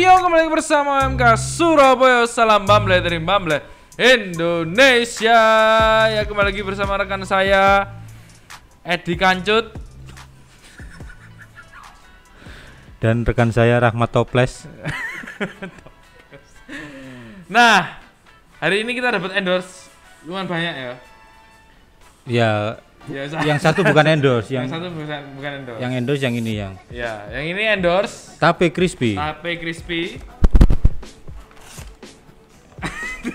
Yo, kembali lagi bersama MK Surabaya. Salam Bamble dari Bamble Indonesia. Ya, kembali lagi bersama rekan saya Edi Kancut dan rekan saya Rahmat Toples. Nah, hari ini kita dapat endorse lumayan banyak ya. Ya, yang satu bukan endorse, yang satu bukan endorse. Yang endorse yang ini yang. Ya, yang ini endorse Tape crispy. Tape crispy.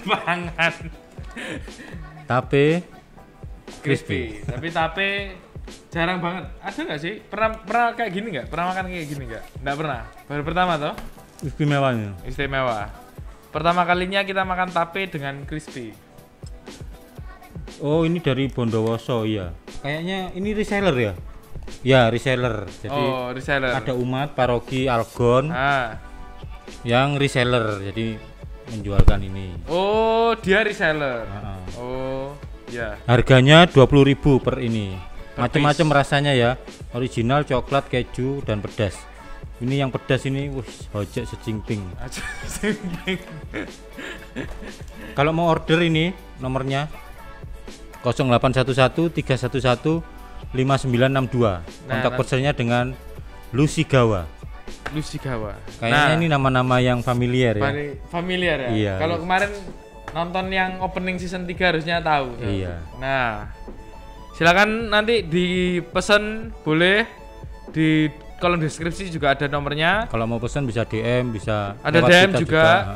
Pangan. Tape crispy. Tapi tape jarang banget. Ada nggak sih? Pernah kayak gini nggak? Pernah makan kayak gini nggak? Nggak pernah. Baru pertama toh? Istimewanya. Istimewa. Pertama kalinya kita makan tape dengan crispy. Oh, ini dari Bondowoso ya. Kayaknya ini reseller ya? Ya, reseller. Jadi reseller. ada umat paroki Algon yang reseller. Jadi menjualkan ini. Oh, dia reseller. Oh, ya. Harganya 20.000 per ini. Macam-macam rasanya ya. Original, coklat, keju dan pedas. Ini yang pedas ini, hojek sejingping. Kalau mau order ini nomornya 0811 311 5962. Kontak personnya dengan Lusigawa. Kayaknya ini nama-nama yang familiar ya. Familiar ya. Iya. Kalau kemarin nonton yang opening season 3 harusnya tahu. Iya. Nah, silakan nanti dipesan, boleh di kolom deskripsi juga ada nomornya. Kalau mau pesan bisa DM, bisa ada DM juga.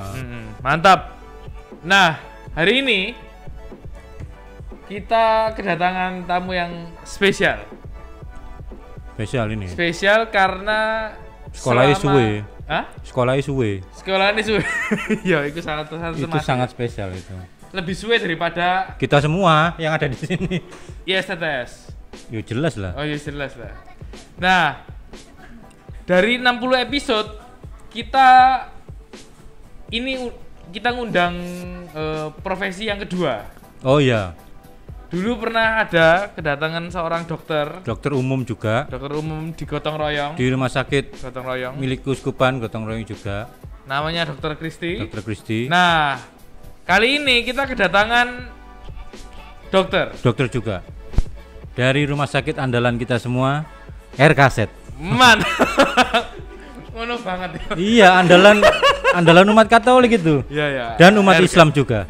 Mantap. Nah, hari ini kita kedatangan tamu yang spesial. Spesial ini. Spesial karena sekolahnya suwe. Hah? Sekolahnya suwe. Sekolahnya suwe. Ya, itu sangat sangat spesial itu. Lebih suwe daripada kita semua yang ada di sini. ISTTS. Ya jelas lah. Oh, ya jelas lah. Nah, dari 60 episode kita ngundang profesi yang kedua. Oh iya. Dulu pernah ada kedatangan seorang dokter umum juga. Dokter umum di Gotong Royong. Di rumah sakit Gotong Royong. Milik Keuskupan Gotong Royong juga. Namanya Dokter Kristi. Dokter Kristi. Nah, kali ini kita kedatangan dokter juga. Dari rumah sakit andalan kita semua, RKZ. Man. Ngono banget ya. Iya, andalan umat Katolik itu. Iya. Dan umat Islam juga.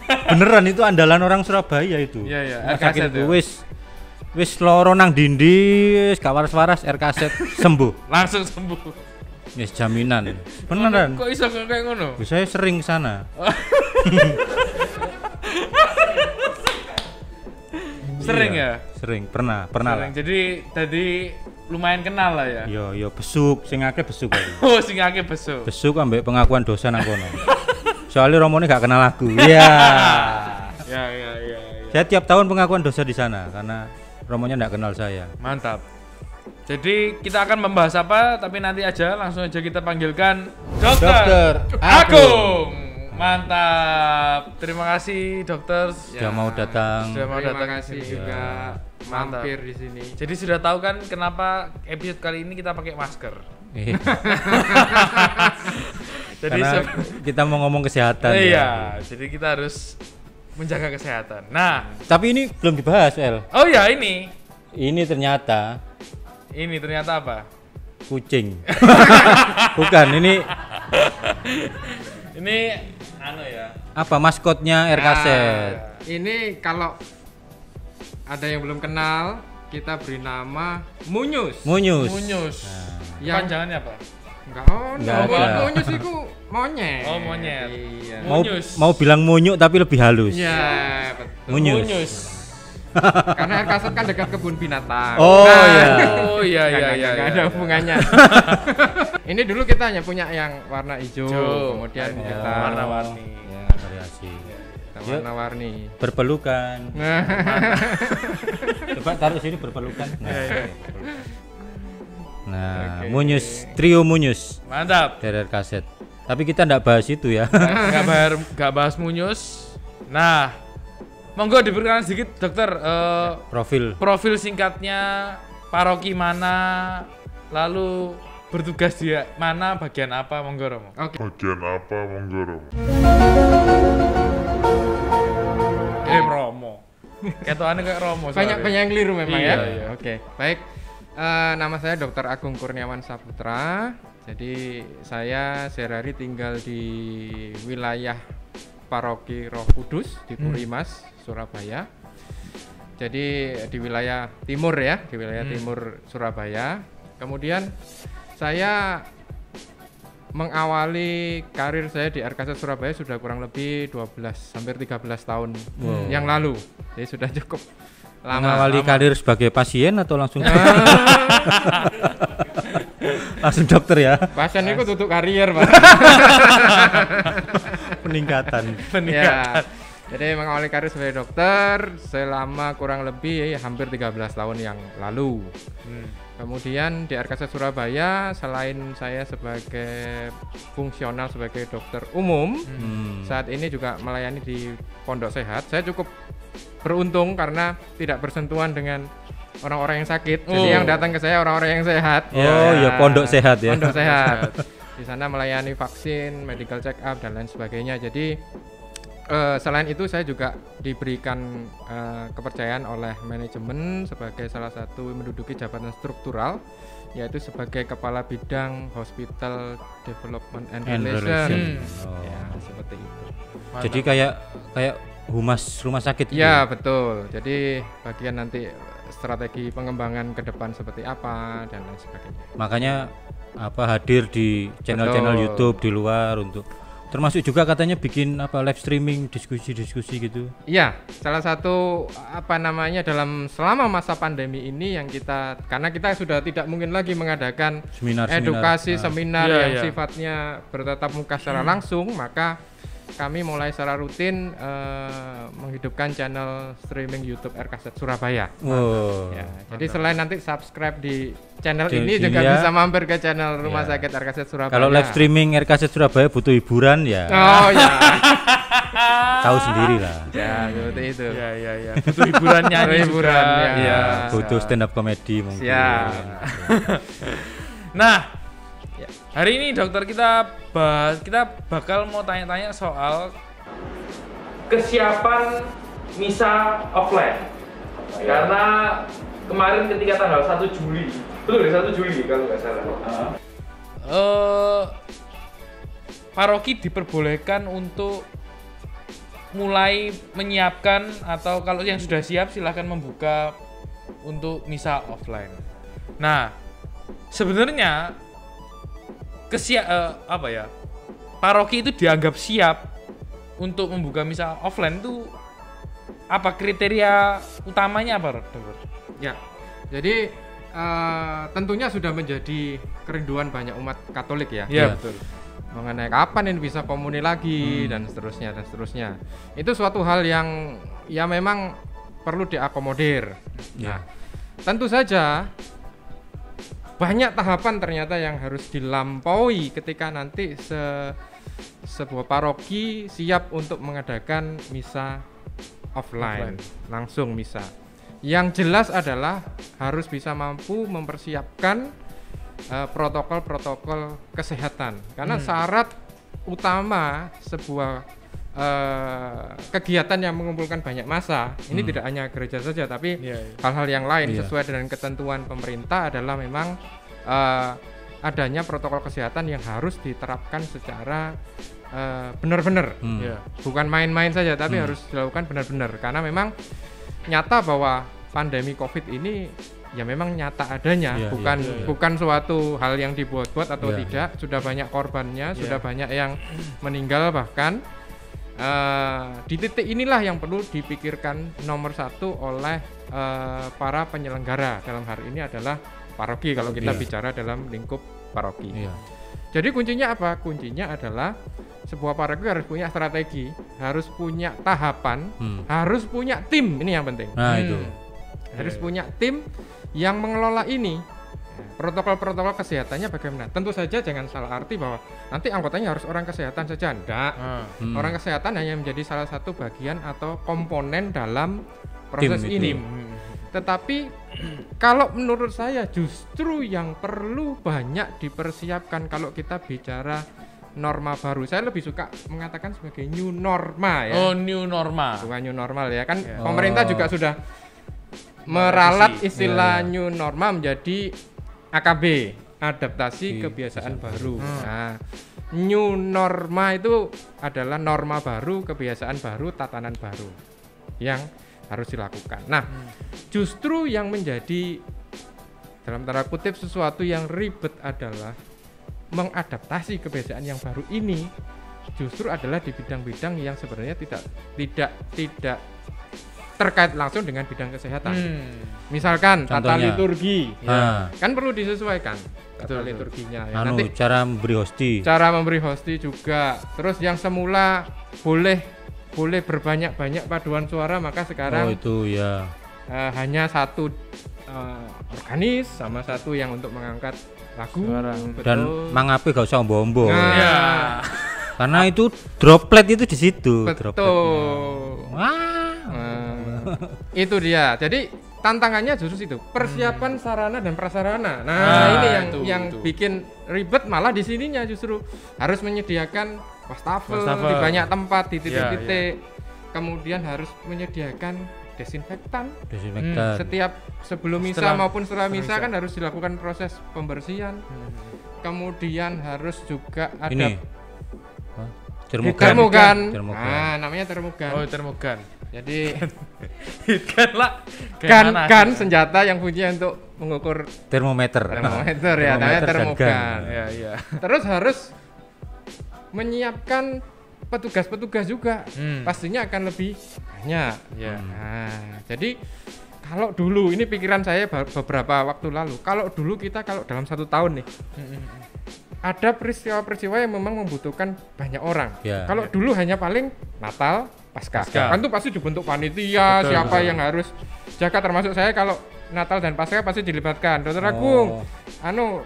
Beneran itu andalan orang Surabaya itu. Iya. RKZ itu wis loro nang dindi, wis gak waras-waras RKZ sembuh. Langsung sembuh. Yes, jaminan. Beneran. Kok iso kayak ngono? Saya sering sana. Sering iya, ya? Sering, pernah lah. Jadi tadi lumayan kenal lah ya. Yo besuk, sing akeh besuk. Oh, sing akeh besuk. Besuk ambek pengakuan dosa nang kono. Soalnya Romone gak kenal aku. Iya. Ya. Saya tiap tahun pengakuan dosa di sana karena Romonya enggak kenal saya. Mantap. Jadi kita akan membahas apa, tapi nanti aja langsung aja kita panggilkan Dokter Agung. Mantap. Terima kasih dokter sudah mau datang. Terima kasih juga mampir di sini. Jadi sudah tahu kan kenapa episode kali ini kita pakai masker. Jadi kita mau ngomong kesehatan. Iya, jadi kita harus menjaga kesehatan. Nah, tapi ini belum dibahas, El. Oh ya, ini. Ini ternyata apa? Kucing. Bukan, ini ya. Apa maskotnya RKZ? Ini kalau ada yang belum kenal, kita beri nama Munyus. Yang panjangannya apa? Enggak ada. Munyus itu monyet. Oh, monyet. Iya. Mau bilang munyuk tapi lebih halus. Iya, betul. Munyus. Karena RKZ kan dekat kebun binatang. Oh iya. Enggak ada hubungannya. Ini dulu kita hanya punya yang warna hijau, kemudian kita warna-warni. Ya, variasi. Warna-warni. Berpelukan. Coba taruh sini berpelukan. Nah, okay. Munyus, trio Munyus. Mantap. Dari RKZ. Tapi kita enggak bahas itu ya. Enggak bahas Munyus. Nah, monggo diberikan sedikit dokter profil singkatnya, paroki mana, lalu bertugas di mana, bagian apa, monggo Romo. Oke. Bagian apa monggo Romo? Romo. Ketokane kayak Romo. Banyak yang keliru memang Iya, ya. iya. Oke, baik. Nama saya Dr. Agung Kurniawan Saputra. Jadi saya sehari-hari tinggal di wilayah Paroki Roh Kudus di Purimas, Surabaya. Jadi di wilayah timur ya, di wilayah timur Surabaya. Kemudian saya mengawali karir saya di RKZ Surabaya sudah kurang lebih 12 hampir 13 tahun yang lalu. Jadi sudah cukup lama. Mengawali karir sebagai pasien atau langsung langsung dokter ya? Pasien itu tutup karier, Pak. Peningkatan. Ya. Jadi mengawali karir sebagai dokter selama kurang lebih hampir 13 tahun yang lalu. Kemudian di RKZ Surabaya selain saya sebagai fungsional sebagai dokter umum, saat ini juga melayani di Pondok Sehat. Saya cukup beruntung karena tidak bersentuhan dengan orang-orang yang sakit. Jadi yang datang ke saya orang-orang yang sehat. Ya Pondok Sehat ya. Pondok Sehat. Di sana melayani vaksin, medical check up dan lain sebagainya. Jadi selain itu saya juga diberikan kepercayaan oleh manajemen sebagai salah satu menduduki jabatan struktural, yaitu sebagai kepala bidang Hospital Development and Relation. Ya, seperti itu. Mantap. Jadi kayak humas rumah sakit gitu. Ya, betul. Jadi bagian nanti strategi pengembangan ke depan seperti apa dan lain sebagainya. Makanya hadir di channel-channel Betul. YouTube di luar untuk termasuk juga katanya bikin live streaming diskusi-diskusi gitu. Iya, salah satu dalam selama masa pandemi ini yang karena kita sudah tidak mungkin lagi mengadakan Seminar-seminar. edukasi seminar Iya, yang iya. sifatnya bertatap muka secara langsung, maka kami mulai secara rutin menghidupkan channel streaming YouTube RKZ Surabaya. Wow. Ya, jadi selain nanti subscribe di channel Di ini sini juga ya. bisa mampir ke channel Rumah Ya. Sakit RKZ Surabaya. Kalau live streaming RKZ Surabaya butuh hiburan ya. Oh ya. Tahu sendiri lah. Ya, seperti itu. Ya. Butuh hiburan nyanyi Hiburan, juga. ya. Iya. Butuh stand up comedy mungkin. Siap. Nah, Ya. hari ini dokter kita bakal mau tanya-tanya soal kesiapan misa offline. Karena kemarin ketika tanggal 1 Juli, betul ya 1 Juli kalau nggak salah. Paroki diperbolehkan untuk mulai menyiapkan, atau kalau yang sudah siap silahkan membuka untuk misa offline. Nah, sebenarnya paroki itu dianggap siap untuk membuka misa offline itu apa kriteria utamanya apa, dokter? Ya, jadi tentunya sudah menjadi kerinduan banyak umat Katolik ya. Iya. Betul. Mengenai kapan ini bisa komuni lagi dan seterusnya. Itu suatu hal yang ya memang perlu diakomodir. Ya. Nah, tentu saja banyak tahapan ternyata yang harus dilampaui ketika nanti sebuah paroki siap untuk mengadakan misa offline, langsung misa. Yang jelas adalah harus bisa mampu mempersiapkan protokol-protokol kesehatan, karena syarat utama sebuah kegiatan yang mengumpulkan banyak massa ini tidak hanya gereja saja, tapi hal-hal yang lain sesuai dengan ketentuan pemerintah adalah memang adanya protokol kesehatan yang harus diterapkan secara benar-benar, bukan main-main saja, tapi harus dilakukan benar-benar, karena memang nyata bahwa pandemi COVID ini ya memang nyata adanya, bukan suatu hal yang dibuat-buat atau tidak. Sudah banyak korbannya, sudah banyak yang meninggal bahkan. Di titik inilah yang perlu dipikirkan nomor satu oleh para penyelenggara, dalam hari ini adalah paroki kalau kita bicara dalam lingkup paroki. Jadi kuncinya apa? Kuncinya adalah sebuah paroki harus punya strategi, harus punya tahapan, harus punya tim. Ini yang penting. Nah, itu. Harus punya tim yang mengelola ini. Protokol-protokol kesehatannya bagaimana? Tentu saja jangan salah arti bahwa nanti anggotanya harus orang kesehatan saja. Enggak. Orang kesehatan hanya menjadi salah satu bagian atau komponen dalam proses Tim itu. ini. Tetapi kalau menurut saya justru yang perlu banyak dipersiapkan kalau kita bicara norma baru. Saya lebih suka mengatakan sebagai new norma ya. Oh, new norma. Bukan new normal ya kan. Pemerintah juga sudah meralat istilah new norma menjadi AKB, adaptasi kebiasaan baru. Nah, new norma itu adalah norma baru, kebiasaan baru, tatanan baru yang harus dilakukan. Nah, justru yang menjadi dalam tanda kutip sesuatu yang ribet adalah mengadaptasi kebiasaan yang baru ini justru adalah di bidang-bidang yang sebenarnya tidak terkait langsung dengan bidang kesehatan. Misalkan tata liturgi, kan perlu disesuaikan tata liturginya. Ya. Nanti cara memberi hosti juga. Terus yang semula boleh berbanyak-banyak paduan suara, maka sekarang itu ya hanya satu organis sama satu yang untuk mengangkat lagu. Dan mangape gak usah ombo-ombo. Karena itu droplet itu di situ. Betul. Itu dia. Jadi tantangannya justru itu, persiapan sarana dan prasarana. Nah, ini yang bikin ribet malah di sininya justru harus menyediakan wastafel di banyak tempat, di titik-titik. Kemudian harus menyediakan desinfektan. Setiap sebelum misa maupun setelah misa kan harus dilakukan proses pembersihan. Kemudian harus juga ada termogan. Nah, namanya termogan. Oh, termogan. Jadi kan senjata yang fungsinya untuk mengukur termometer ya, namanya termogan. Ya. Terus harus menyiapkan petugas-petugas juga, pastinya akan lebih banyak. Nah, jadi kalau dulu ini pikiran saya beberapa waktu lalu, kalau dalam 1 tahun nih ada peristiwa-peristiwa yang memang membutuhkan banyak orang. Kalau dulu hanya paling Natal, Paskah. Kan tuh pasti dibentuk panitia, siapa yang harus jaga, termasuk saya kalau Natal dan Paskah pasti dilibatkan. Dokter Agung,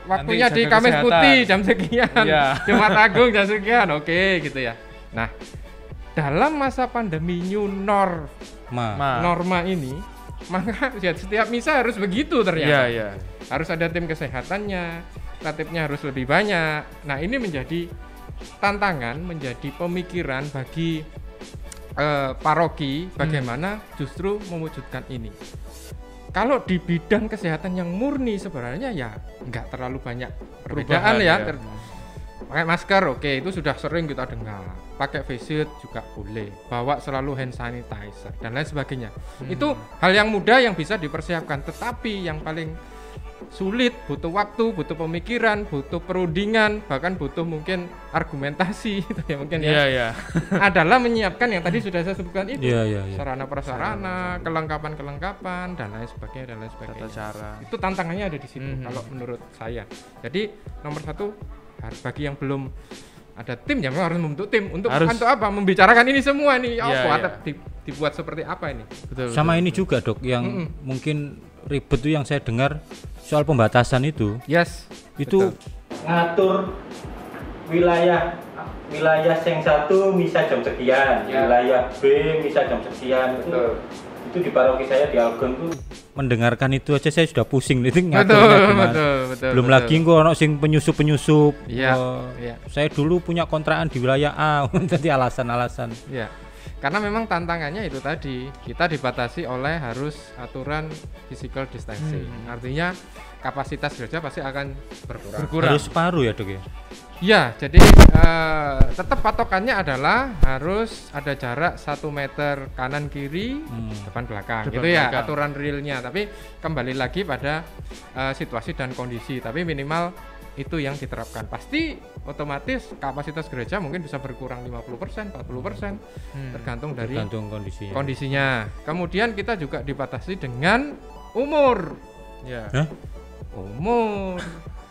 waktunya di Kamis Putih jam sekian, Jumat Agung jam sekian, oke gitu ya. Nah, dalam masa pandemi new norma ini, maka setiap misa harus begitu ternyata. Harus ada tim kesehatannya, tatipnya harus lebih banyak. Nah, ini menjadi tantangan, menjadi pemikiran bagi paroki bagaimana justru mewujudkan ini. Kalau di bidang kesehatan yang murni sebenarnya ya nggak terlalu banyak perbedaan ya. Pakai masker, oke, itu sudah sering kita dengar. Pakai face shield juga boleh. Bawa selalu hand sanitizer dan lain sebagainya. Itu hal yang mudah yang bisa dipersiapkan. Tetapi yang paling sulit, butuh waktu, butuh pemikiran, butuh perundingan, bahkan butuh mungkin argumentasi gitu ya mungkin adalah menyiapkan yang tadi sudah saya sebutkan itu. Sarana prasarana, kelengkapan dan lain sebagainya. Tata cara. Itu tantangannya ada di situ kalau menurut saya. Jadi nomor 1, bagi yang belum ada tim ya memang harus membentuk tim untuk apa? Membicarakan ini semua nih. Dibuat seperti apa ini? Betul. Ini juga, Dok, yang mungkin ribet itu yang saya dengar soal pembatasan itu. Itu ngatur wilayah yang satu misa jam sekian, wilayah B misa jam sekian. Itu di paroki saya di Algon tuh mendengarkan itu aja saya sudah pusing itu ngaturnya gimana. Belum lagi kok ono sing penyusup. Saya dulu punya kontrakan di wilayah A. Jadi alasan-alasan. Karena memang tantangannya itu tadi, kita dibatasi oleh harus aturan physical distancing. Artinya kapasitas gereja pasti akan berkurang. Harus separuh ya, Dok ya? Ya, jadi tetap patokannya adalah harus ada jarak 1 meter kanan kiri, depan belakang. Gitu ya aturan realnya. Tapi kembali lagi pada situasi dan kondisi. Tapi minimal itu yang diterapkan. Pasti otomatis kapasitas gereja mungkin bisa berkurang 50%, 40%, tergantung dari kondisinya. Kemudian kita juga dibatasi dengan umur. Umur.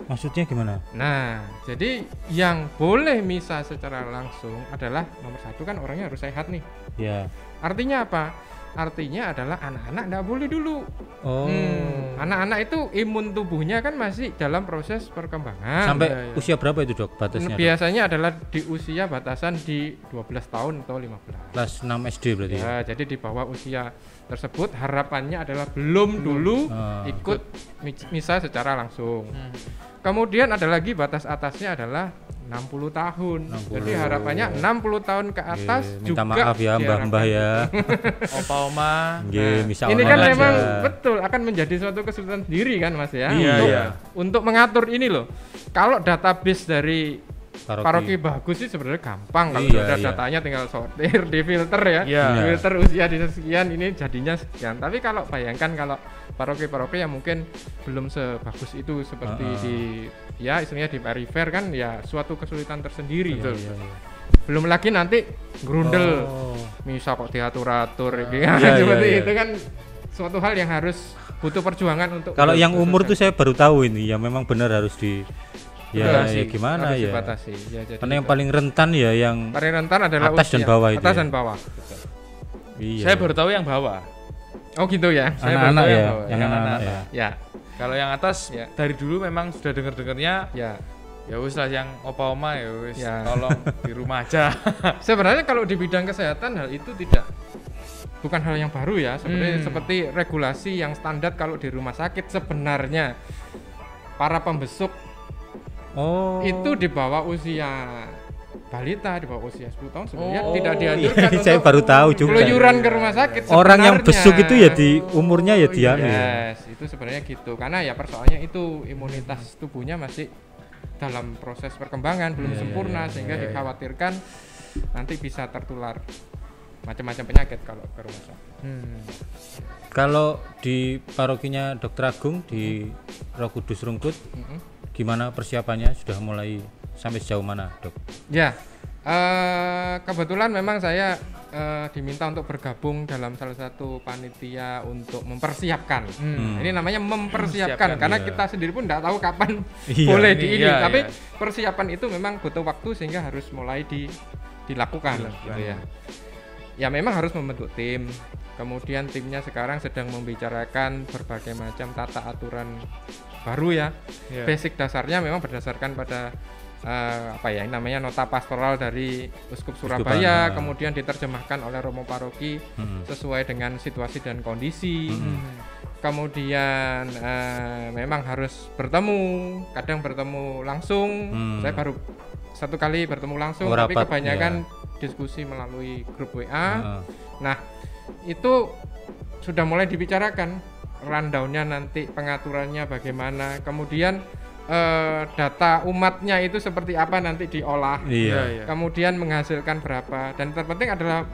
Maksudnya gimana? Nah, jadi yang boleh misa secara langsung adalah nomor 1 kan orangnya harus sehat nih. Artinya apa? Artinya adalah anak-anak enggak boleh dulu. Anak-anak itu imun tubuhnya kan masih dalam proses perkembangan. Sampai usia berapa itu dok batasnya? Biasanya adalah di usia batasan di 12 tahun atau 15. Kelas 6 SD berarti ya? Jadi di bawah usia tersebut harapannya adalah belum dulu ikut misa secara langsung. Kemudian ada lagi batas atasnya adalah 60 tahun. 60. Jadi harapannya 60 tahun ke atas minta juga maaf ya mbah-mbah ya. Opa-oma. Ini kan memang betul akan menjadi suatu kesulitan sendiri kan Mas ya. Untuk mengatur ini loh. Kalau database dari paroki bagus sih sebenarnya gampang kalau sudah datanya tinggal sortir, difilter ya. Filter usia di sekian ini jadinya sekian. Tapi kalau bayangkan kalau paroki-paroki yang mungkin belum sebagus itu seperti di istilahnya di perifer kan ya suatu kesulitan tersendiri. Belum lagi nanti grundel. Misa kok diatur-atur seperti itu kan suatu hal yang harus butuh perjuangan untuk. Kalau yang umur tuh saya baru tahu ini ya memang benar harus di gimana ya? Karena yang paling rentan ya yang paling rentan adalah atas dan bawah itu. Atas dan bawah. Saya baru tahu yang bawah. Oh gitu ya. Anak-anak ya. Yang anak-anak ya. Kalau yang atas dari dulu memang sudah dengar-dengarnya ya wis lah yang opa-oma ya wis tolong di rumah aja. Sebenarnya kalau di bidang kesehatan hal itu bukan hal yang baru ya. Seperti regulasi yang standar kalau di rumah sakit sebenarnya para pembesuk itu di bawah usia balita, di bawah usia 10 tahun sebenarnya tidak dianjurkan untuk saya baru tahu juga keluyuran ke rumah sakit sebenarnya. Orang yang besuk itu ya di umurnya ya dia itu sebenarnya gitu karena ya persoalannya itu imunitas tubuhnya masih dalam proses perkembangan belum sempurna sehingga dikhawatirkan nanti bisa tertular macam-macam penyakit kalau ke rumah sakit. Kalau di parokinya Dr. Agung di Roh Kudus Rungkut gimana persiapannya, sudah mulai sampai sejauh mana dok? Ya, kebetulan memang saya diminta untuk bergabung dalam salah satu panitia untuk mempersiapkan. Ini namanya mempersiapkan karena kita sendiri pun tidak tahu kapan boleh tapi persiapan itu memang butuh waktu sehingga harus mulai dilakukan gitu ya. Ya memang harus membentuk tim. Kemudian timnya sekarang sedang membicarakan berbagai macam tata aturan baru ya. Basic dasarnya memang berdasarkan pada namanya nota pastoral dari Uskup Surabaya, kemudian diterjemahkan oleh Romo Paroki sesuai dengan situasi dan kondisi. Kemudian memang harus kadang bertemu langsung. Saya baru satu kali bertemu langsung, tapi kebanyakan diskusi melalui grup WA. Nah, itu sudah mulai dibicarakan rundown-nya nanti, pengaturannya bagaimana, kemudian data umatnya itu seperti apa nanti diolah, kemudian menghasilkan berapa, dan terpenting adalah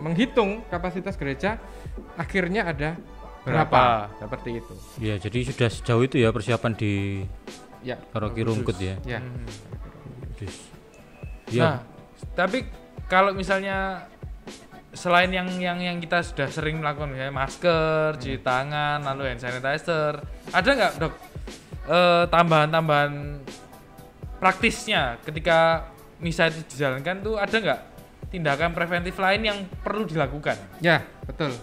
menghitung kapasitas gereja akhirnya ada berapa seperti itu. Ya, jadi sudah sejauh itu ya persiapan di Paroki Rungkut ya. Nah, tapi kalau misalnya selain yang kita sudah sering melakukan misalnya masker, cuci tangan, lalu hand sanitizer, ada nggak dok tambahan-tambahan praktisnya ketika misa itu dijalankan tuh, ada nggak tindakan preventif lain yang perlu dilakukan? Ya, betul.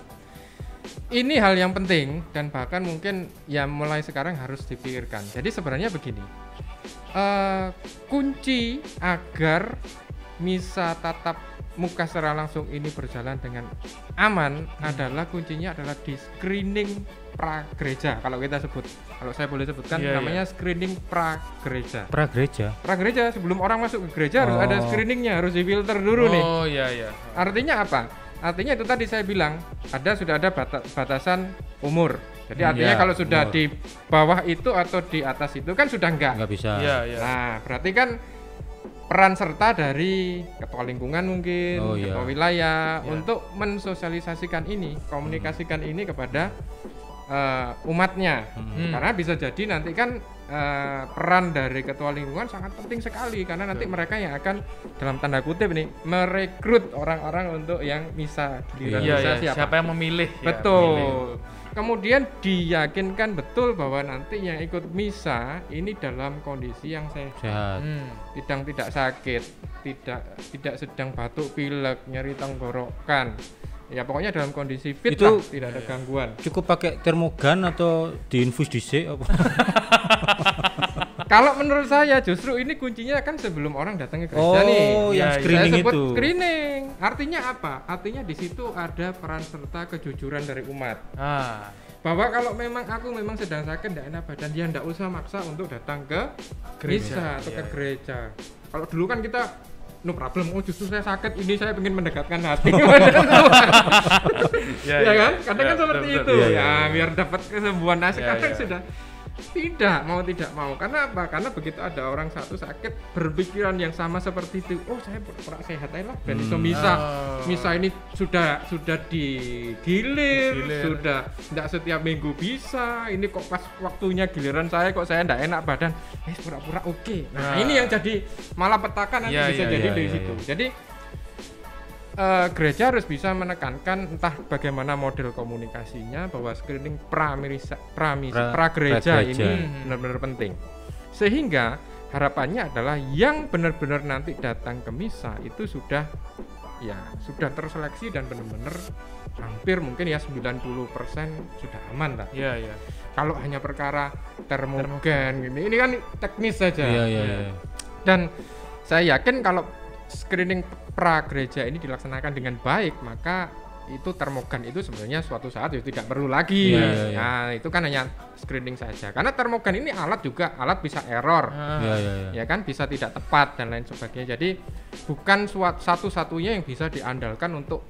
Ini hal yang penting dan bahkan mungkin ya mulai sekarang harus dipikirkan. Jadi sebenarnya begini, kunci agar misa tatap muka secara langsung ini berjalan dengan aman adalah kuncinya adalah di screening pragereja. Kalau kita sebut, kalau saya boleh sebutkan namanya screening pragereja. Pragereja sebelum orang masuk ke gereja harus ada screeningnya, harus difilter dulu nih. Artinya apa? Artinya itu tadi saya bilang sudah ada batasan umur. Jadi artinya kalau sudah di bawah itu atau di atas itu kan sudah enggak bisa. Nah, berarti kan peran serta dari ketua lingkungan mungkin, ketua wilayah untuk mensosialisasikan ini, komunikasikan ini kepada umatnya. Karena bisa jadi nanti kan peran dari ketua lingkungan sangat penting sekali karena nanti mereka yang akan dalam tanda kutip nih merekrut orang-orang untuk yang misa siapa yang memilih. Betul. Kemudian diyakinkan betul bahwa nanti yang ikut misa ini dalam kondisi yang sehat. Tidak sakit, tidak sedang batuk pilek, nyeri tenggorokan. Ya pokoknya dalam kondisi fit itu lah, tidak ada gangguan. Cukup pakai termogan atau diinfus dhisik apa? Kalau menurut saya justru ini kuncinya kan sebelum orang datang ke gereja nih. Oh, yang screening saya sebut itu. Screening. Artinya apa? Artinya di situ ada peran serta kejujuran dari umat. Bahwa kalau memang aku memang sedang sakit tidak enak badan, dia tidak usah maksa untuk datang ke gereja atau ke gereja. Kalau dulu kan kita no problem, oh justru saya sakit ini saya ingin mendekatkan hati ya kan? Kadang kan seperti itu ya, biar dapat kesembuhan. Nah sekarang sudah tidak mau. Karena apa? Karena begitu ada orang satu sakit berpikiran yang sama seperti itu, oh saya pura-pura sehat aja lah dan itu misa ini sudah digilir, sudah tidak setiap minggu bisa, ini kok pas waktunya giliran saya kok saya tidak enak badan, pura-pura oke. Nah ini yang jadi malah petaka nanti bisa jadi dari situ. Jadi gereja harus bisa menekankan entah bagaimana model komunikasinya bahwa screening pra-gereja ini benar-benar penting. Sehingga harapannya adalah yang benar-benar nanti datang ke misa itu sudah terseleksi dan benar-benar hampir mungkin ya 90% sudah aman lah. Iya. Kalau hanya perkara termogan ini kan teknis saja. Iya. Dan saya yakin kalau screening pra gereja ini dilaksanakan dengan baik, maka itu termogan itu sebenarnya suatu saat tidak perlu lagi. Nah itu kan hanya screening saja, karena termogan ini alat bisa error, ya kan, bisa tidak tepat dan lain sebagainya. Jadi bukan satu-satunya yang bisa diandalkan untuk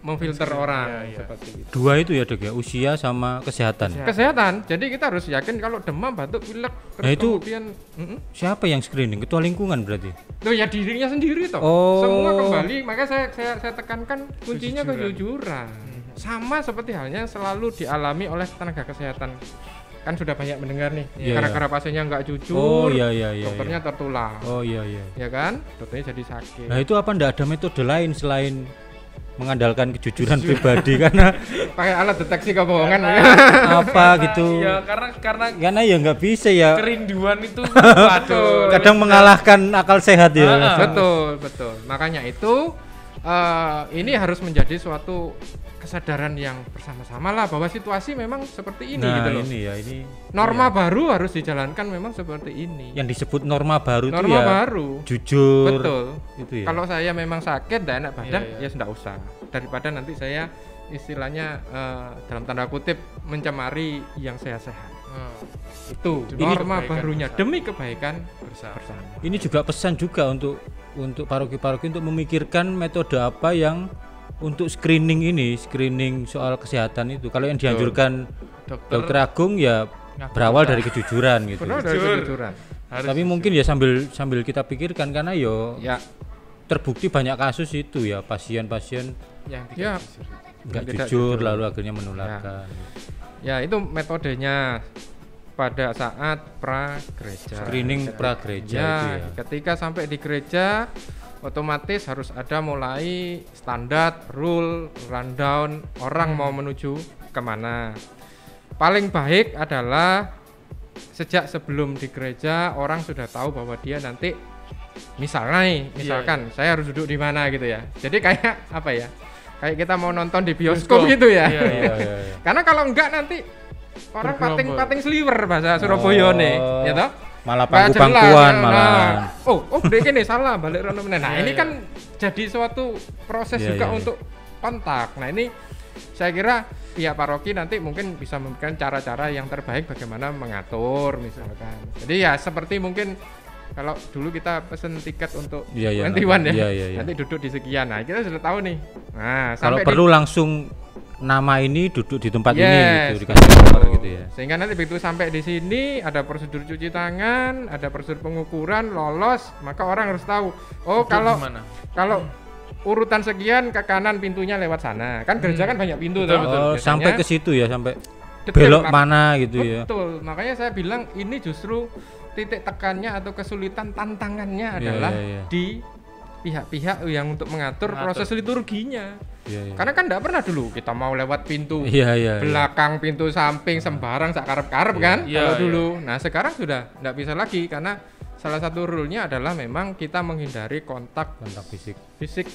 memfilter orang seperti itu. Dua itu ya Dok ya, usia sama kesehatan. Kesehatan. Jadi kita harus yakin kalau demam, batuk, pilek, terus itu kemudian siapa yang screening? Ketua lingkungan berarti? Loh ya dirinya sendiri toh. Semua kembali, makanya saya tekankan kuncinya kejujuran. Sama seperti halnya selalu dialami oleh tenaga kesehatan. Kan sudah banyak mendengar nih, gara-gara pasiennya nggak jujur, dokternya tertular. Ya kan, dokternya jadi sakit. Nah itu apa ndak ada metode lain selain mengandalkan kejujuran pribadi karena pakai alat deteksi kebohongan gitu? Ya karena ya nggak bisa ya. Kerinduan itu kadang mengalahkan akal sehat ya. Betul. Makanya itu ini harus menjadi suatu kesadaran yang bersama-sama lah bahwa situasi memang seperti ini gitu loh. Ini norma baru harus dijalankan memang seperti ini. Yang disebut norma baru itu ya baru. Jujur. Betul. Itu ya. Kalau saya memang sakit dan enak badan ya sudah usah. Daripada nanti saya istilahnya dalam tanda kutip mencemari yang sehat-sehat. Itu norma barunya bersama. Demi kebaikan bersama. Ini juga pesan juga untuk paroki-paroki untuk memikirkan metode apa yang untuk screening soal kesehatan itu. Kalau yang dianjurkan Dokter Agung ya berawal dari kejujuran gitu. Tapi mungkin ya sambil kita pikirkan karena terbukti banyak kasus itu ya pasien-pasien yang nggak jujur lalu akhirnya menularkan. Ya itu metodenya pada saat pra-gereja. Screening pra-gereja itu ya. Ketika sampai di gereja otomatis harus ada mulai standar, rule, rundown orang mau menuju kemana. Paling baik adalah sejak sebelum di gereja orang sudah tahu bahwa dia nanti misalkan saya harus duduk di mana gitu ya. Jadi kayak apa ya? Kayak kita mau nonton di bioskop gitu ya. Karena kalau enggak nanti orang pating sliver bahasa Surabaya nih, ya toh? Malah pangku-pangkuan malah. Dek ini salah balik rono meneh. Nah, ini kan jadi suatu proses juga untuk kontak. Nah, ini saya kira pihak paroki nanti mungkin bisa memberikan cara-cara yang terbaik bagaimana mengatur misalkan. Jadi ya seperti mungkin kalau dulu kita pesen tiket untuk 21 nanti duduk di sekian. Nah, kita sudah tahu nih. Nah, kalau perlu langsung nama ini duduk di tempat ini gitu dikasih nomor gitu ya. Sehingga nanti begitu sampai di sini ada prosedur cuci tangan, ada prosedur pengukuran, lolos, maka orang harus tahu. Oh, kalau urutan sekian ke kanan pintunya lewat sana. Kan gereja kan banyak pintu tuh. Sampai ke situ ya, sampai belok mana gitu ya. Betul. Makanya saya bilang ini justru titik tekannya atau kesulitan tantangannya adalah di pihak-pihak yang untuk mengatur proses liturginya. Karena kan enggak pernah dulu kita mau lewat pintu belakang, pintu samping sembarang sakarep-karep kan kalau dulu. Nah, sekarang sudah enggak bisa lagi karena salah satu rule-nya adalah memang kita menghindari kontak fisik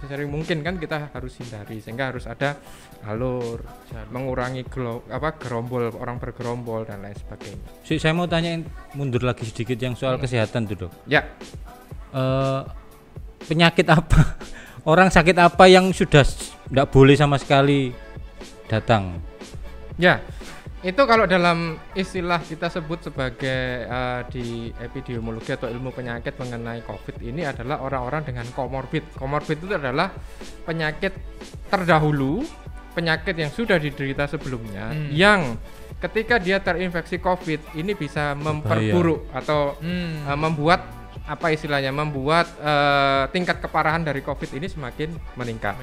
sesering mungkin kan kita harus hindari, sehingga harus ada alur, mengurangi gerombol, orang bergerombol dan lain sebagainya. Saya mau tanya mundur lagi sedikit yang soal kesehatan tuh, Dok. Ya. Penyakit apa? Orang sakit apa yang sudah tidak boleh sama sekali datang? Ya. Itu kalau dalam istilah kita sebut sebagai di epidemiologi atau ilmu penyakit mengenai COVID ini adalah orang-orang dengan komorbid. Komorbid itu adalah penyakit terdahulu, penyakit yang sudah diderita sebelumnya, yang ketika dia terinfeksi COVID ini bisa memperburuk atau membuat membuat tingkat keparahan dari COVID ini semakin meningkat.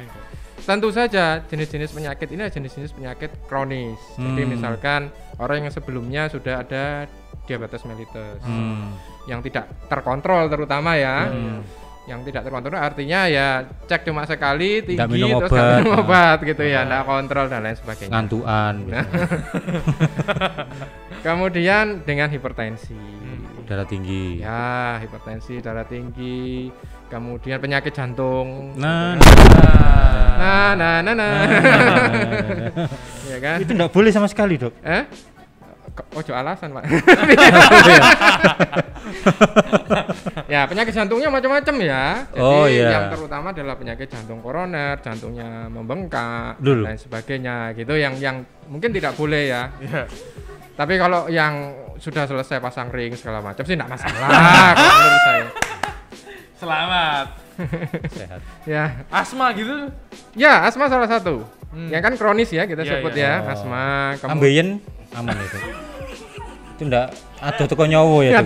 Tentu saja jenis-jenis penyakit ini adalah jenis-jenis penyakit kronis. Jadi misalkan orang yang sebelumnya sudah ada diabetes mellitus yang tidak terkontrol terutama ya. Yang tidak terkontrol artinya ya cek cuma sekali tinggi terus minum obat gitu ya, enggak kontrol dan lain sebagainya. Ngantuan. Kemudian dengan hipertensi, darah tinggi. Ya, hipertensi, darah tinggi. Kemudian penyakit jantung. Nah. Ya kan? Itu enggak boleh sama sekali, Dok. Ojo alasan, Pak. Ya, penyakit jantungnya macam-macam ya. Jadi yang terutama adalah penyakit jantung koroner, jantungnya membengkak dan lain sebagainya gitu yang mungkin tidak boleh ya. Tapi kalau yang sudah selesai pasang ring segala macam sih enggak masalah kalau menurut saya. Selamat. Sehat. Ya, asma gitu. Ya, asma salah satu. Ya kan kronis ya kita sebut ya, asma. Ambeien aman itu. Itu enggak ada toko nyowo ya.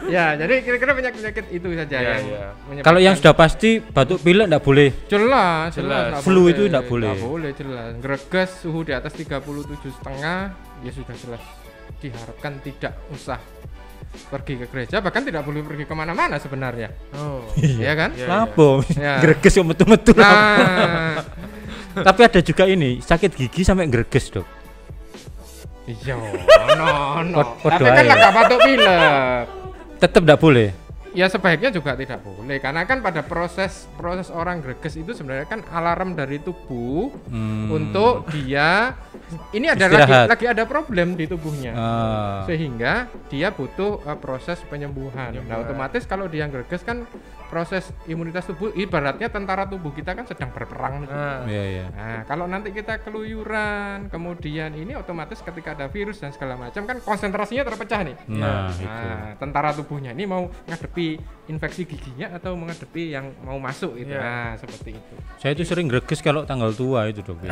Ya, jadi kira-kira penyakit itu saja Kalau yang sudah pasti batuk pilek enggak boleh. Jelas. Flu itu enggak boleh. Enggak boleh, jelas. Greges suhu di atas 37,5 ya sudah jelas diharapkan tidak usah pergi ke gereja, bahkan tidak boleh pergi kemana-mana sebenarnya. Iya kan? Lapo? Greges kok metu-metu. Tapi ada juga ini sakit gigi sampai greges, Dok. Iya, tapi kan enggak batuk pilek. Tetap enggak boleh. Ya sebaiknya juga tidak boleh, karena kan pada proses orang greges itu sebenarnya kan alarm dari tubuh untuk dia ini ada lagi ada problem di tubuhnya, sehingga dia butuh proses penyembuhan. Nah otomatis kalau dia greges kan proses imunitas tubuh ibaratnya tentara tubuh kita kan sedang berperang. Nah kalau nanti kita keluyuran, kemudian ini otomatis ketika ada virus dan segala macam kan konsentrasinya terpecah nih. Tentara tubuhnya ini mau ngadepi infeksi giginya atau menghadapi yang mau masuk itu. Nah, seperti itu. Saya itu sering greges kalau tanggal tua itu, Dok.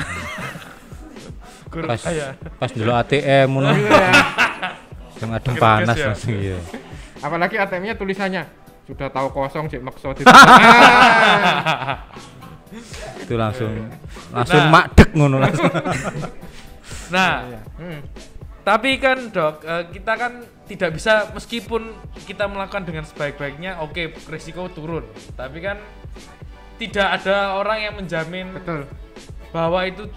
Pas dulu ATM ngono. Yang adem panas langsung ya. Apalagi ATM-nya tulisannya sudah tahu kosong sih makso itu. Itu langsung makdek ngono langsung. Tapi kan Dok, kita kan tidak bisa meskipun kita melakukan dengan sebaik-baiknya, oke, risiko turun. Tapi kan tidak ada orang yang menjamin bahwa itu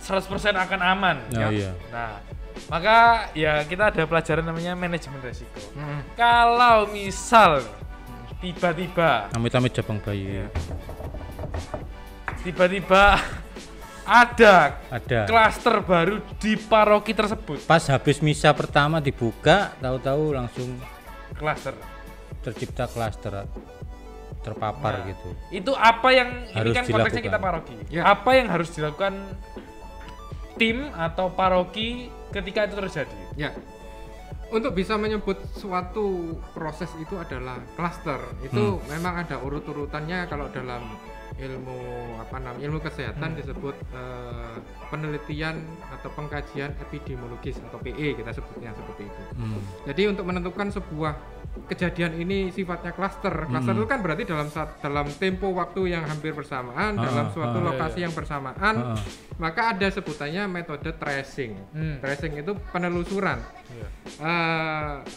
100% akan aman. Nah, maka ya kita ada pelajaran namanya manajemen risiko. Kalau misal tiba-tiba amit-amit jabang bayi. Tiba-tiba ada klaster baru di paroki tersebut. Pas habis misa pertama dibuka, tahu-tahu langsung klaster. Tercipta klaster terpapar gitu. Itu apa yang harus ini kan dilakukan. konteksnya kita paroki. Apa yang harus dilakukan tim atau paroki ketika itu terjadi? Ya. Untuk bisa menyebut suatu proses itu adalah klaster. Itu memang ada urut-urutannya kalau dalam ilmu kesehatan disebut penelitian atau pengkajian epidemiologis atau PE kita sebutnya seperti itu. Jadi untuk menentukan sebuah kejadian ini sifatnya klaster. Klaster itu kan berarti dalam tempo waktu yang hampir bersamaan dalam suatu lokasi yang bersamaan, maka ada sebutannya metode tracing. Tracing itu penelusuran.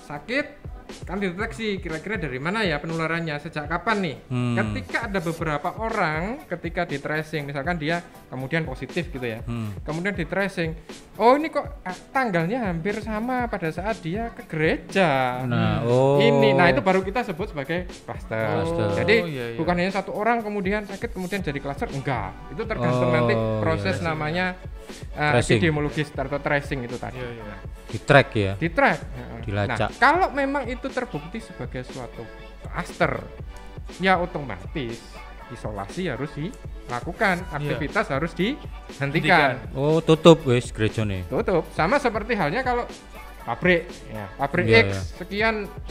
Sakit kan dideteksi kira-kira dari mana ya penularannya, sejak kapan nih. Ketika ada beberapa orang ketika di tracing, misalkan dia kemudian positif gitu ya, kemudian di tracing, oh ini kok tanggalnya hampir sama pada saat dia ke gereja. Nah itu baru kita sebut sebagai cluster. Jadi bukan hanya satu orang kemudian sakit kemudian jadi cluster, enggak, itu tergantung nanti proses namanya epidemiologis atau tracing itu tadi. Di track ya, di track, dilacak. Nah, kalau memang itu terbukti sebagai suatu cluster, ya otomatis isolasi harus dilakukan, aktivitas harus dihentikan. Oh, tutup wes gerejane. Tutup. Sama seperti halnya kalau pabrik, ya, pabrik X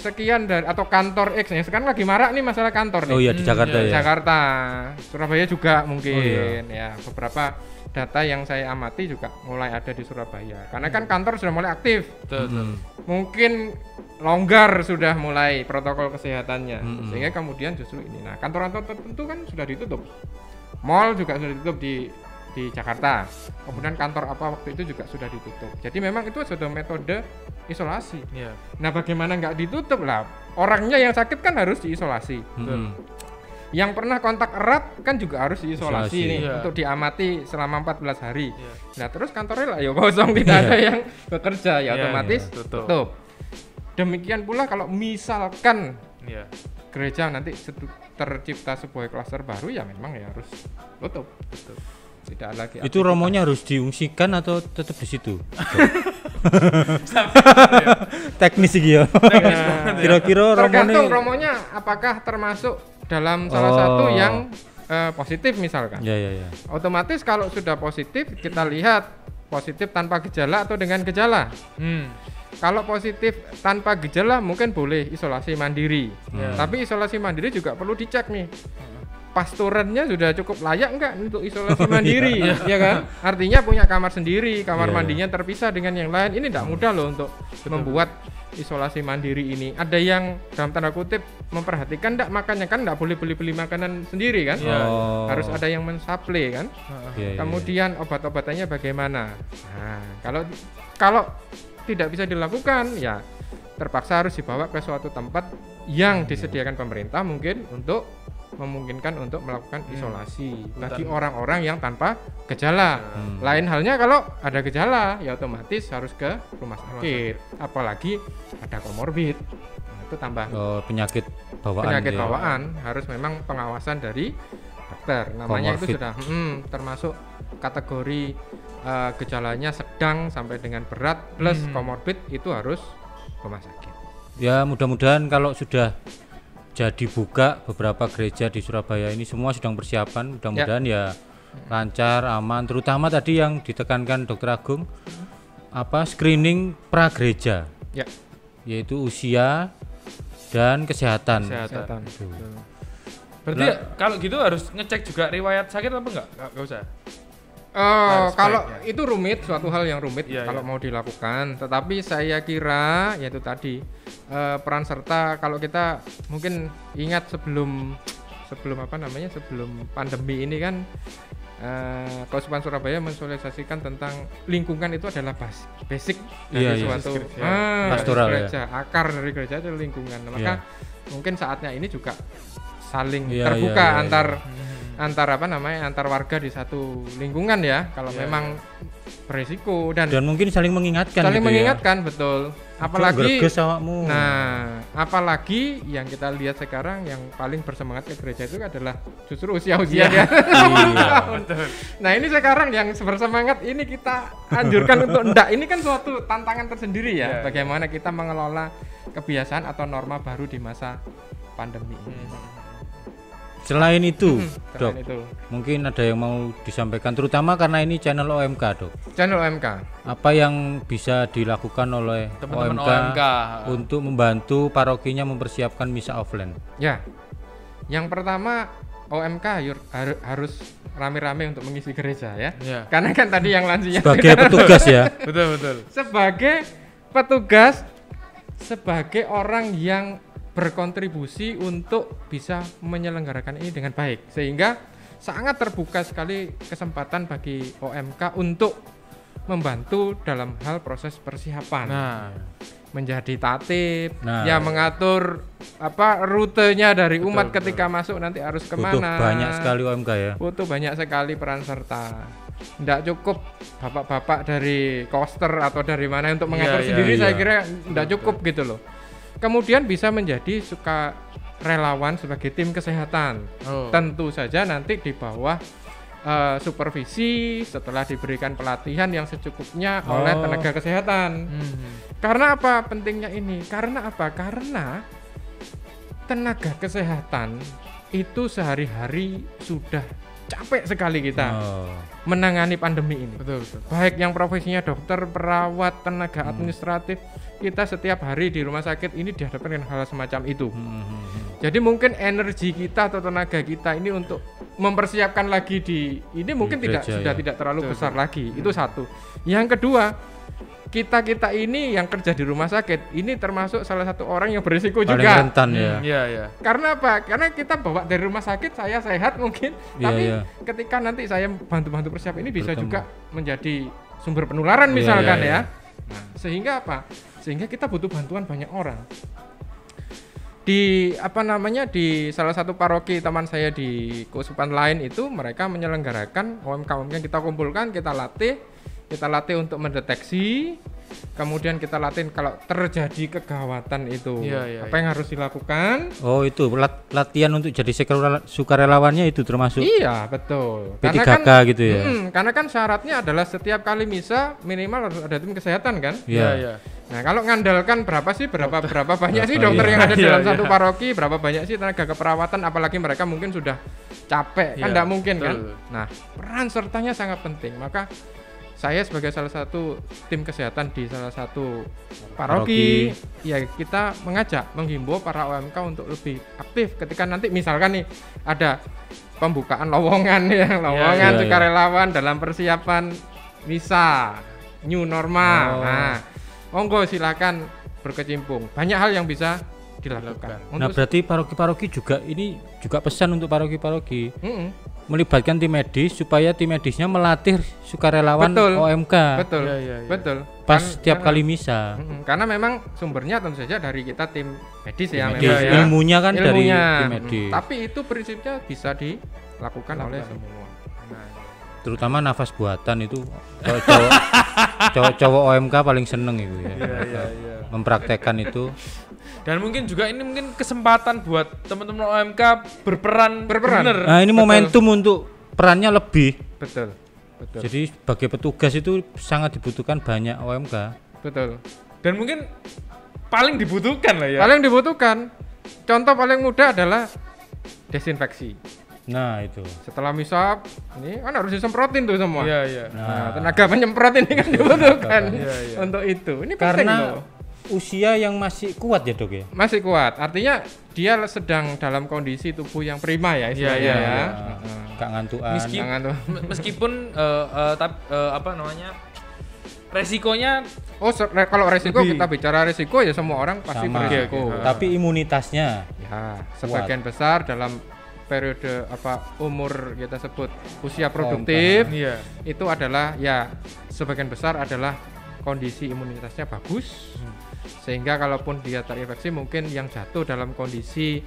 sekian dari atau kantor X, ya sekarang lagi marak nih masalah kantor nih. Oh iya di Jakarta ya. Jakarta, Surabaya juga mungkin, ya beberapa data yang saya amati juga mulai ada di Surabaya. Karena kan kantor sudah mulai aktif. Mungkin longgar sudah mulai protokol kesehatannya, sehingga kemudian justru ini. Nah, kantor-kantor tertentu kan sudah ditutup. Mall juga sudah ditutup di Jakarta. Kemudian kantor apa waktu itu juga sudah ditutup. Jadi memang itu sudah metode isolasi. Nah, bagaimana nggak ditutup lah? Orangnya yang sakit kan harus diisolasi. Yang pernah kontak erat kan juga harus diisolasi nih untuk diamati selama 14 hari. Nah, terus kantornya lah ya kosong, tidak ada yang bekerja, ya otomatis tutup. Demikian pula kalau misalkan gereja nanti tercipta sebuah klaster baru, ya memang ya harus tutup. Tidak lagi. Itu romonya harus diungsikan atau tetap di situ? Teknis sih ya. Kira-kira tergantung romonya apakah termasuk dalam salah satu yang positif misalkan. Otomatis kalau sudah positif kita lihat positif tanpa gejala atau dengan gejala. Kalau positif tanpa gejala mungkin boleh isolasi mandiri. Tapi isolasi mandiri juga perlu dicek nih. Pastorannya sudah cukup layak enggak untuk isolasi mandiri, ya kan? Artinya punya kamar sendiri, kamar mandinya terpisah dengan yang lain. Ini tidak mudah loh untuk membuat isolasi mandiri ini. Ada yang dalam tanda kutip memperhatikan enggak makannya, kan enggak boleh beli makanan sendiri kan? Harus ada yang mensuplai kan? Kemudian obat-obatannya bagaimana? Nah, kalau tidak bisa dilakukan, ya terpaksa harus dibawa ke suatu tempat yang disediakan pemerintah mungkin untuk memungkinkan untuk melakukan isolasi bagi orang-orang yang tanpa gejala. Lain halnya kalau ada gejala, ya otomatis harus ke rumah sakit. Apalagi ada komorbid, itu tambah penyakit bawaan harus memang pengawasan dari dokter. Namanya komorbid. Itu sudah termasuk kategori gejalanya sedang sampai dengan berat plus komorbid, itu harus rumah sakit. Ya mudah-mudahan kalau sudah jadi buka beberapa gereja di Surabaya ini semua sedang persiapan, mudah-mudahan ya lancar, aman, terutama tadi yang ditekankan Dr. Agung screening pra gereja, yaitu usia dan kesehatan. Berarti kalau gitu harus ngecek juga riwayat sakit apa enggak usah? Kalau itu rumit, suatu hal yang rumit kalau mau dilakukan. Tetapi saya kira yaitu tadi peran serta, kalau kita mungkin ingat sebelum pandemi ini kan Keuskupan Surabaya mensosialisasikan tentang lingkungan itu adalah basic dari suatu pastoral gereja, akar dari gereja itu lingkungan. Maka mungkin saatnya ini juga saling terbuka antar warga di satu lingkungan ya, kalau memang berisiko dan mungkin saling mengingatkan betul. Apalagi yang kita lihat sekarang yang paling bersemangat ke gereja itu adalah justru usia-usia dia. Nah, ini sekarang yang bersemangat ini kita anjurkan untuk enggak, ini kan suatu tantangan tersendiri ya, bagaimana kita mengelola kebiasaan atau norma baru di masa pandemi ini. Selain itu, Dok, mungkin ada yang mau disampaikan, terutama karena ini channel OMK, Dok. Channel OMK. Apa yang bisa dilakukan oleh teman-teman OMK untuk membantu parokinya mempersiapkan misa offline? Ya, yang pertama OMK harus rame-rame untuk mengisi gereja ya. Karena kan tadi yang lansia. Sebagai petugas ya. Betul. Sebagai petugas, sebagai orang yang berkontribusi untuk bisa menyelenggarakan ini dengan baik, sehingga sangat terbuka sekali kesempatan bagi OMK untuk membantu dalam hal proses persiapan. menjadi tatib, ya mengatur rutenya dari umat ketika masuk nanti harus kemana. Butuh banyak sekali OMK ya. Butuh banyak sekali peran serta. Tidak cukup bapak-bapak dari koster atau dari mana untuk mengatur sendiri, saya kira tidak cukup gitu loh. Kemudian bisa menjadi relawan sebagai tim kesehatan. Tentu saja nanti di bawah supervisi setelah diberikan pelatihan yang secukupnya oleh tenaga kesehatan. Karena apa pentingnya ini? Karena apa? Karena tenaga kesehatan itu sehari-hari sudah capek sekali kita menangani pandemi ini. Betul. Baik yang profesinya dokter, perawat, tenaga administratif, kita setiap hari di rumah sakit ini dihadapkan dengan hal semacam itu. Jadi mungkin energi kita atau tenaga kita ini untuk mempersiapkan lagi di ini mungkin tidak terlalu besar lagi. Itu satu. Yang kedua, kita ini yang kerja di rumah sakit ini termasuk salah satu orang yang berisiko paling juga. Rentan ya. Karena apa? Karena kita bawa dari rumah sakit, saya sehat mungkin, tapi ketika nanti saya bantu-bantu persiapan ini bisa juga menjadi sumber penularan misalkan ya. Nah, sehingga apa? Sehingga kita butuh bantuan banyak orang. Di di salah satu paroki teman saya di keuskupan lain itu mereka menyelenggarakan OMK yang kita kumpulkan, kita latih untuk mendeteksi, kemudian kita latih kalau terjadi kegawatan itu apa yang harus dilakukan. Itu latihan untuk jadi sukarelawannya itu termasuk. Iya betul. P3K gitu ya. Karena kan syaratnya adalah setiap kali misa minimal harus ada tim kesehatan kan. Iya. Nah kalau ngandalkan berapa banyak sih dokter yang ada dalam satu paroki, berapa banyak sih tenaga keperawatan, apalagi mereka mungkin sudah capek kan, tidak mungkin kan. Nah peran sertanya sangat penting. Maka saya sebagai salah satu tim kesehatan di salah satu paroki, ya kita menghimbau para OMK untuk lebih aktif ketika nanti misalkan nih ada pembukaan lowongan sukarelawan dalam persiapan misa new normal. Nah, monggo silakan berkecimpung. Banyak hal yang bisa dilakukan. Nah, berarti paroki-paroki juga ini juga pesan untuk paroki-paroki. Melibatkan tim medis supaya tim medisnya melatih sukarelawan OMK. Betul. Pas setiap kali misa. Karena memang sumbernya tentu saja dari kita tim medis ya. Ilmunya kan dari tim medis. Tapi itu prinsipnya bisa dilakukan oleh semua. Terutama nafas buatan itu cowok OMK paling seneng itu ya. Mempraktekkan itu. Dan mungkin juga ini kesempatan buat teman-teman OMK berperan. Bener. Nah, ini momentum untuk perannya lebih. Betul. Jadi sebagai petugas itu sangat dibutuhkan banyak OMK. Betul. Dan mungkin paling dibutuhkan lah ya. Paling dibutuhkan. Contoh paling mudah adalah desinfeksi. Nah, itu. Setelah misa ini kan harus disemprotin tuh semua. Iya. Nah, tenaga penyemprot ini kan dibutuhkan untuk itu. Ini penting loh. Usia yang masih kuat ya dok ya? Masih kuat, artinya dia sedang dalam kondisi tubuh yang prima ya istilahnya ya. Gak ngantuan. Meskipun resikonya. Kalau resiko kita bicara resiko ya semua orang pasti beresiko. Tapi imunitasnya ya sebagian besar dalam periode umur kita sebut usia produktif itu adalah ya sebagian besar adalah kondisi imunitasnya bagus. Sehingga kalaupun dia terinfeksi mungkin yang jatuh dalam kondisi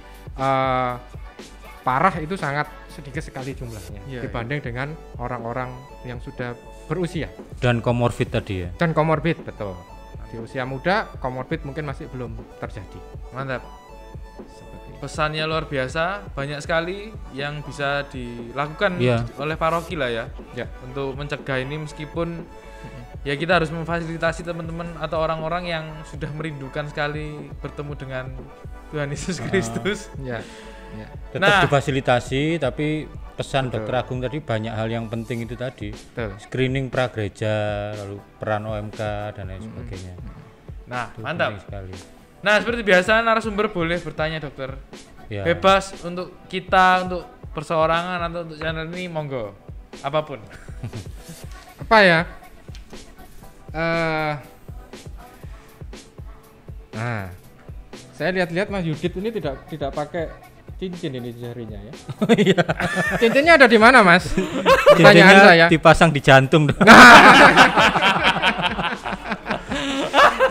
parah itu sangat sedikit sekali jumlahnya dibanding dengan orang-orang yang sudah berusia. Dan komorbid tadi ya? Dan komorbid, betul. Di usia muda komorbid mungkin masih belum terjadi. Mantap. Pesannya luar biasa, banyak sekali yang bisa dilakukan oleh paroki lah ya. Untuk mencegah ini meskipun ya kita harus memfasilitasi teman-teman atau orang-orang yang sudah merindukan sekali bertemu dengan Tuhan Yesus Kristus. Tetap difasilitasi, tapi pesan Dr. Agung tadi banyak hal yang penting itu tadi. Screening pragereja, lalu peran OMK dan lain sebagainya. Nah, itu mantap sekali. Nah, seperti biasa narasumber boleh bertanya dokter. Bebas untuk kita, untuk perseorangan atau untuk channel ini, monggo. Apapun. Apa ya? Nah, saya lihat-lihat Mas Yudit ini tidak pakai cincin ini di jarinya ya. Cincinnya ada di mana, Mas? Pertanyaan saya. Dipasang di jantung.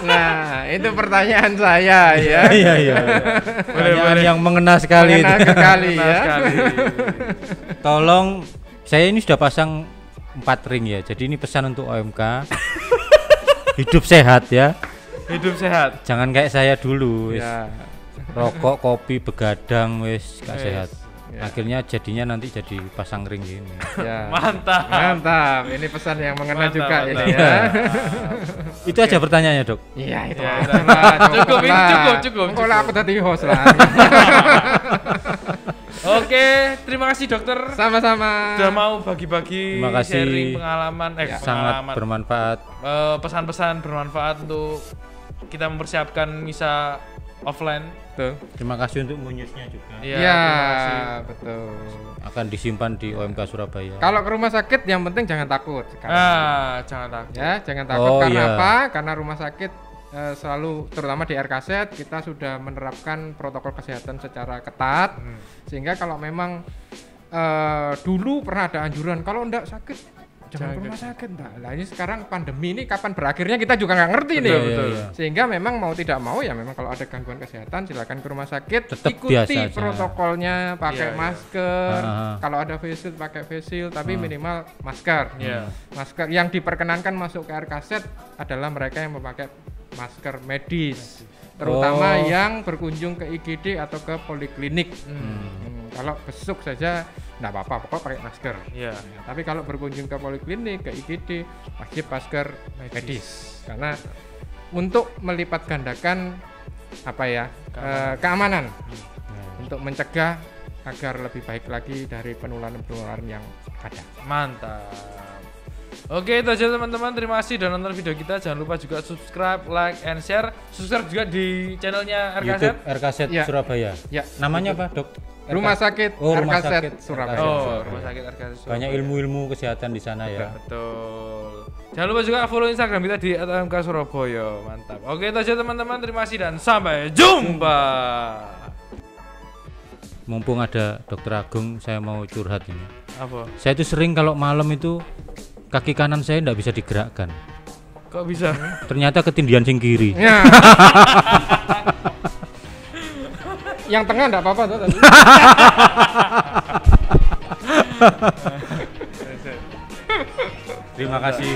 Nah, itu pertanyaan saya ya. Iya. Pertanyaan yang mengena sekali. Sekali ya. Tolong, saya ini sudah pasang 4 ring ya. Jadi ini pesan untuk OMK. Hidup sehat ya. Hidup sehat. Jangan kayak saya dulu. Ya. Rokok, kopi, begadang wis gak sehat. Ya. Akhirnya jadinya nanti jadi pasang ring gini. Ya. Mantap. Ini pesan yang mengena Mantap, juga mantap. ini ya. Itu aja pertanyaannya, Dok. Iya, itu Ya, aja lah. cukup. Kalau aku tadi host lah. Oke, terima kasih dokter. Sama-sama. Sudah mau bagi-bagi Terima kasih. sharing pengalaman, Sangat bermanfaat. Pesan-pesan bermanfaat untuk kita mempersiapkan misa offline. Tuh. Terima kasih untuk munyusnya juga. Iya, Ya, terima kasih. betul. Akan disimpan di OMK Surabaya. Kalau ke rumah sakit yang penting jangan takut sekarang. Jangan takut. Ya, jangan takut Oh, karena iya. apa? Karena rumah sakit selalu, terutama di RKZ, kita sudah menerapkan protokol kesehatan secara ketat, sehingga kalau memang dulu pernah ada anjuran kalau enggak sakit jangan ke rumah sakit, Mbak. Nah, ini sekarang pandemi ini kapan berakhirnya kita juga nggak ngerti nih. Betul. Sehingga memang mau tidak mau ya memang kalau ada gangguan kesehatan silakan ke rumah sakit, Tetap ikuti biasa aja. protokolnya, pakai Iya. masker. Ah. Kalau ada face shield pakai face shield, tapi minimal masker. Iya. Masker yang diperkenankan masuk ke RKZ adalah mereka yang memakai masker medis, terutama yang berkunjung ke IGD atau ke poliklinik. Kalau besuk saja nggak apa-apa, pokok pakai masker. Iya. Ya, tapi kalau berkunjung ke poliklinik, ke IGD, wajib masker medis. Karena untuk melipat gandakan apa ya keamanan, untuk mencegah agar lebih baik lagi dari penularan-penularan yang ada. Mantap. Oke, itu aja teman-teman. Terima kasih sudah nonton video kita. Jangan lupa juga subscribe, like, and share. Subscribe juga di channelnya RKZ. YouTube RKZ Ya. Surabaya. Ya. Namanya apa, Dok? Rumah sakit Rumah RKZ sakit Surabaya. Oh, rumah sakit RKZ. Banyak ilmu-ilmu kesehatan di sana ya. Betul. Jangan lupa juga follow Instagram kita di @mk Surabaya. Mantap. Oke, itu aja teman-teman. Terima kasih dan sampai jumpa. Mumpung ada Dokter Agung, saya mau curhat ini. Apa? Saya itu sering kalau malam itu kaki kanan saya tidak bisa digerakkan. Kok bisa? Ternyata ketindihan sing kiri. Ya. Yang tengah enggak apa-apa tuh tadi. Terima kasih.